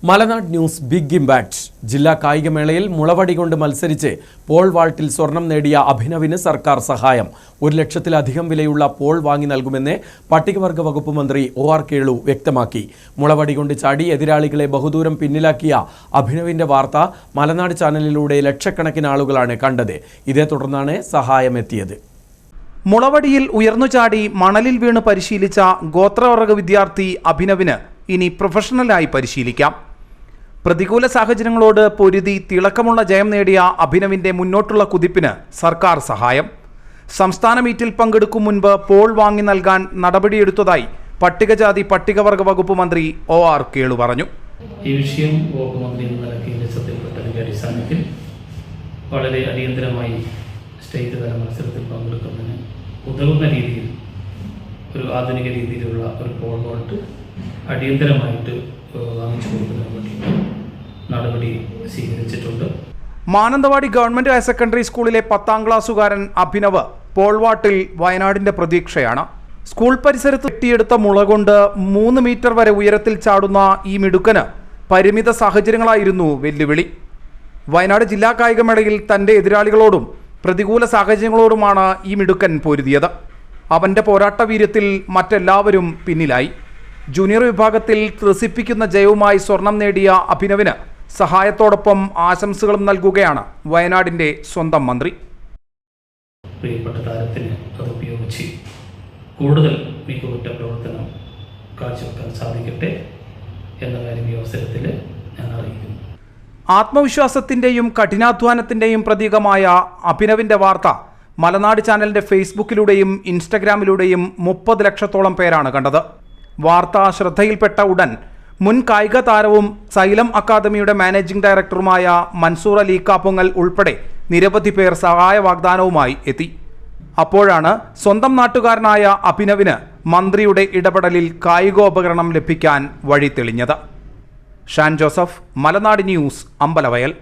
മലനാട് news big impact. ജില്ലാ കായികമേളയിൽ മുളവടി കൊണ്ട് മത്സരിച്ച് പോൾ വാൾട്ടിൽ സ്വർണം നേടിയ അഭിനവിന് സർക്കാർ സഹായം. 1 ലക്ഷത്തിലധികം വിലയുള്ള പോൾ വാങ്ങി നൽകുമെന്ന് പട്ടികവർഗ വകുപ്പ് മന്ത്രി OR കേളു വ്യക്തമാക്കി. മുളവടി കൊണ്ട് ചാടി എതിരാളികളെ ബഹുദൂരം പിന്നിലാക്കിയ അഭിനവിന്റെ വാർത്ത മലനാട് ചാനലിലൂടെ ലക്ഷക്കണക്കിന് ആളുകളാണ് കണ്ടത്. ഇതേ തുടർന്നാണ് സഹായമെത്തിയത്. മുളവടിയിൽ ഉയർന്നുചാടി മണലിൽ വീണ് പരിശീലിച്ച ഗോത്രവർഗ വിദ്യാർത്ഥി അഭിനവിന് ഇനി പ്രൊഫഷണലായി പരിശീലിക്കാം. പ്രതികൂല സാഹചര്യങ്ങളോട് പൊരുതി തിളക്കമുള്ള ജയം നേടിയ അഭിനവിന്റെ മുന്നോട്ടുള്ള കുതിപ്പിന് സർക്കാർ സഹായം. സംസ്ഥാന മീറ്റിൽ പങ്കെടുക്കും മുൻപ് പോൾ വാങ്ങി നൽകാൻ നടപടിയെടുത്തതായി പട്ടികജാതി പട്ടികവർഗ വകുപ്പ് മന്ത്രി OR കേളു പറഞ്ഞു. ഈ വിഷയം വകുപ്പ് മന്ത്രി നൽകിയ ശ്രദ്ധയിൽപ്പെട്ടതിന്റെ അടിസ്ഥാനത്തിൽ വളരെ അടിയന്തരമായി സ്റ്റേറ്റ് തല മത്സരത്തിൽ പങ്കെടുക്കുന്നതിന് ഉതകുന്ന രീതിയിൽ ഒരു ആധുനിക രീതിയിലുള്ള ഒരു പോൾ വാൾട്ട് അടിയന്തരമായിട്ട് വാങ്ങിച്ചു കൊടുക്കുന്നതിന് വേണ്ടിയിട്ട് നടപടി സ്വീകരിച്ചിട്ടുണ്ട്. മാനന്തവാടി ഗവൺമെന്റ് ഹയർ സെക്കൻഡറി സ്കൂളിലെ 10ാം ക്ലാസ്സുകാരൻ അഭിനവ് പോൾ വാൾട്ടിൽ വയനാടിന്റെ പ്രതീക്ഷയാണ്. സ്കൂൾ പരിസരത്ത് വെട്ടിയെടുത്ത മുള കൊണ്ട് 3 മീറ്റർ വരെ ഉയരത്തിൽ ചാടുന്ന ഈ മിടുക്കന് പരിമിത സാഹചര്യങ്ങളായിരുന്നു വെല്ലുവിളി. വയനാട് ജില്ലാ കായികമേളയിൽ തന്റെ എതിരാളികളോടും പ്രതികൂല സാഹചര്യങ്ങളോടുമാണ് ഈ മിടുക്കൻ പൊരുതിയത്. അവന്റെ പോരാട്ട വീര്യത്തിൽ മറ്റെല്ലാവരും പിന്നിലായി. ജൂനിയർ വിഭാഗത്തിൽ ത്രസിപ്പിക്കുന്ന ജയവുമായി സ്വർണം നേടിയ അഭിനവിന് സഹായത്തോടൊപ്പം ആശംസകളും നൽകുകയാണ് വയനാടിന്റെ സ്വന്തം മന്ത്രി. പ്രിയപ്പെട്ട താരത്തിന് അതുപയോഗിച്ച് കൂടുതൽ മികവുറ്റ പ്രവർത്തനം കാഴ്ചവെക്കാൻ സാധിക്കട്ടെ എന്ന കാര്യം ഈ അവസരത്തിൽ ഞാൻ അറിയിക്കുന്നു. ആത്മവിശ്വാസത്തിന്റെയും കഠിനാധ്വാനത്തിന്റെയും പ്രതീകമായ അഭിനവിന്റെ വാർത്ത മലനാട് ചാനലിന്റെ ഫേസ്ബുക്കിലൂടെയും ഇൻസ്റ്റഗ്രാമിലൂടെയും 30 ലക്ഷത്തോളം പേരാണ് കണ്ടത്. വാർത്ത ശ്രദ്ധയിൽപ്പെട്ട ഉടൻ മുൻ കായിക താരവും സൈലം അക്കാദമിയുടെ മാനേജിംഗ് ഡയറക്ടറുമായ മൻസൂർ അലി കാപ്പൊങ്ങൽ ഉൾപ്പെടെ നിരവധി പേർ സഹായ വാഗ്ദാനവുമായി എത്തി. അപ്പോഴാണ് സ്വന്തം നാട്ടുകാരനായ അഭിനവിന് മന്ത്രിയുടെ ഇടപെടലിൽ കായികോപകരണം ലഭിക്കാൻ വഴി തെളിഞ്ഞത്. ഷാൻ ജോസഫ്, മലനാട് ന്യൂസ്, അമ്പലവയൽ.